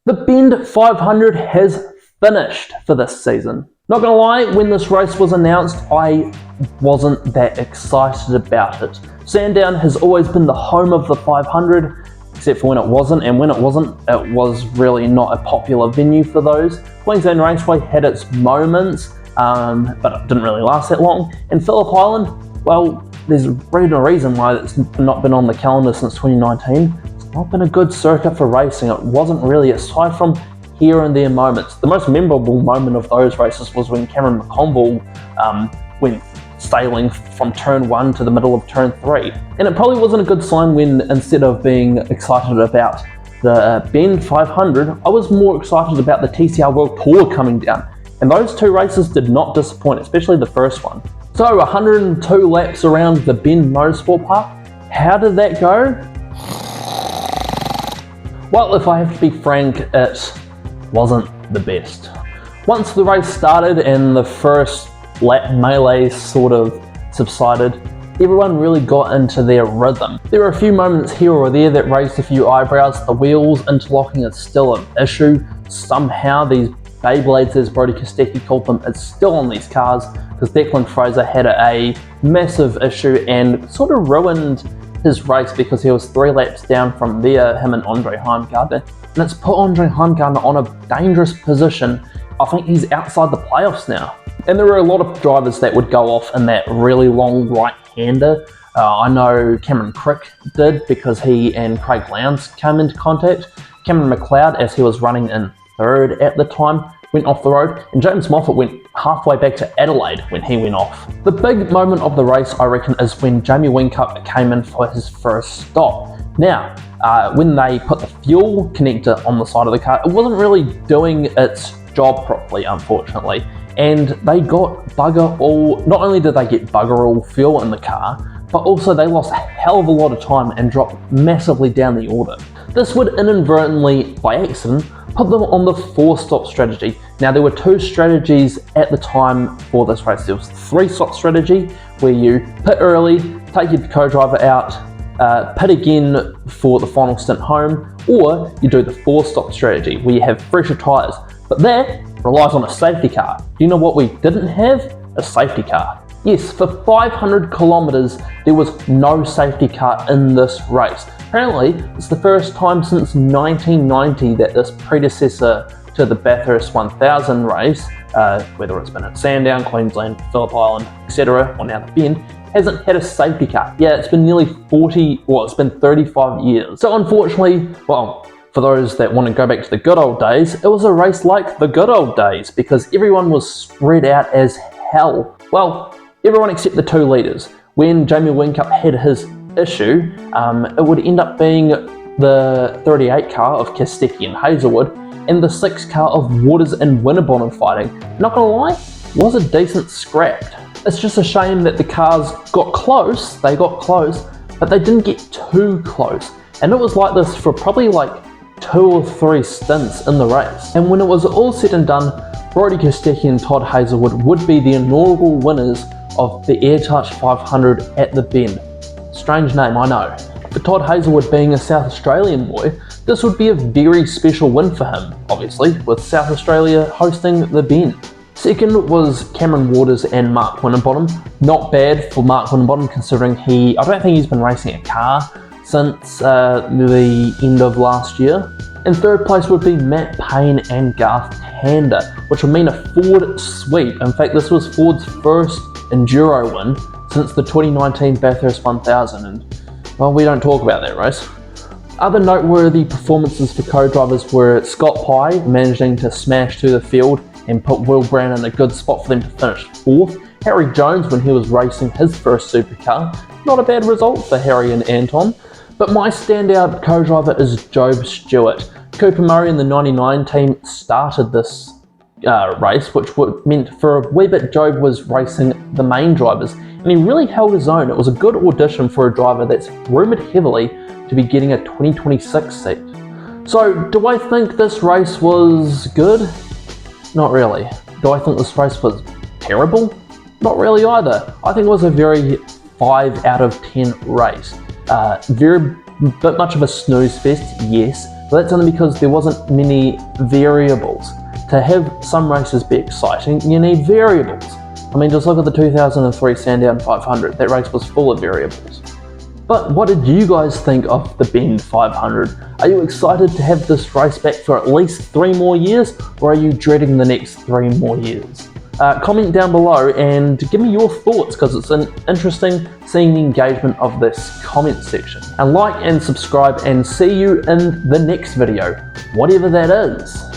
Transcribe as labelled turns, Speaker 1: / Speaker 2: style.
Speaker 1: The Bend 500 has finished for this season. Not gonna lie, when this race was announced, I wasn't that excited about it. Sandown has always been the home of the 500, except for when it wasn't, and when it wasn't, it was really not a popular venue for those. Queensland Raceway had its moments, but it didn't really last that long. And Phillip Island, well, there's really no reason why it's not been on the calendar since 2019. It's not been a good circuit for racing. It wasn't really, aside from here and there moments. The most memorable moment of those races was when Cameron McConville went sailing from turn 1 to the middle of turn 3. And it probably wasn't a good sign when, instead of being excited about the Bend 500, I was more excited about the TCR World Tour coming down. And those two races did not disappoint, especially the first one. So 102 laps around the Bend Motorsport Park. How did that go? Well, if I have to be frank, it wasn't the best. Once the race started and the first lap melee sort of subsided, everyone really got into their rhythm. There were a few moments here or there that raised a few eyebrows. The wheels interlocking is still an issue. Somehow these Beyblades, as Brodie Kostecki called them, it's still on these cars because Declan Fraser had a massive issue and sort of ruined his race because he was 3 laps down from there, him and Andre Heimgartner. And it's put Andre Heimgartner on a dangerous position. I think he's outside the playoffs now. And there were a lot of drivers that would go off in that really long right-hander. I know Cameron Crick did because he and Craig Lowndes came into contact. Cameron McLeod, as he was running in 3rd at the time, went off the road, and James Moffat went halfway back to Adelaide when he went off. The big moment of the race, I reckon, is when Jamie Whincup came in for his first stop. Now, when they put the fuel connector on the side of the car, it wasn't really doing its job properly, unfortunately, and they got bugger all. Not only did they get bugger all fuel in the car, but also they lost a hell of a lot of time and dropped massively down the order. This would inadvertently, by accident, put them on the 4-stop strategy. Now, there were 2 strategies at the time for this race. There was the 3-stop strategy, where you pit early, take your co-driver out, pit again for the final stint home, or you do the 4-stop strategy, where you have fresher tyres. But that relies on a safety car. Do you know what we didn't have? A safety car. Yes, for 500 kilometres, there was no safety car in this race. Apparently, it's the first time since 1990 that this predecessor to the Bathurst 1000 race, whether it's been at Sandown, Queensland, Phillip Island, etc., or now the Bend, hasn't had a safety car. Yeah, it's been nearly 35 years. So unfortunately, well, for those that want to go back to the good old days, it was a race like the good old days because everyone was spread out as hell. Well, everyone except the 2 leaders. When Jamie Whincup had his issue, it would end up being the 38 car of Kostecki and Hazelwood and the 6 car of Waters and Winterbottom fighting. Not gonna lie, was a decent scrapped. It's just a shame that the cars got close, but they didn't get too close. And it was like this for probably like 2 or 3 stints in the race. And when it was all said and done, Brodie Kostecki and Todd Hazelwood would be the inaugural winners of the Airtouch 500 at the Bend. Strange name, I know. For Todd Hazelwood being a South Australian boy, this would be a very special win for him, obviously, with South Australia hosting the Bend. Second was Cameron Waters and Mark Winterbottom. Not bad for Mark Winterbottom considering I don't think he's been racing a car since the end of last year. In 3rd place would be Matt Payne and Garth Tander, which would mean a Ford sweep. In fact, this was Ford's first Enduro win since the 2019 Bathurst 1000, and well, we don't talk about that race. Other noteworthy performances for co-drivers were Scott Pye managing to smash to the field and put Will Brown in a good spot for them to finish 4th. Harry Jones when he was racing his first supercar. Not a bad result for Harry and Anton. But my standout co-driver is Job Stewart. Cooper Murray in the 99 team started this race, which meant for a wee bit Job was racing the main drivers, and he really held his own. It was a good audition for a driver that's rumoured heavily to be getting a 2026 seat. So, do I think this race was good? Not really. Do I think this race was terrible? Not really either. I think it was a very 5 out of 10 race. Very bit much of a snooze fest, yes, But that's only because there wasn't many variables. To have some races be exciting, you need variables. I mean, just look at the 2003 Sandown 500. That race was full of variables. But what did you guys think of the Bend 500? Are you excited to have this race back for at least 3 more years, or are you dreading the next 3 more years? Comment down below and give me your thoughts, because it's interesting seeing the engagement of this comment section. And like and subscribe, and see you in the next video, whatever that is.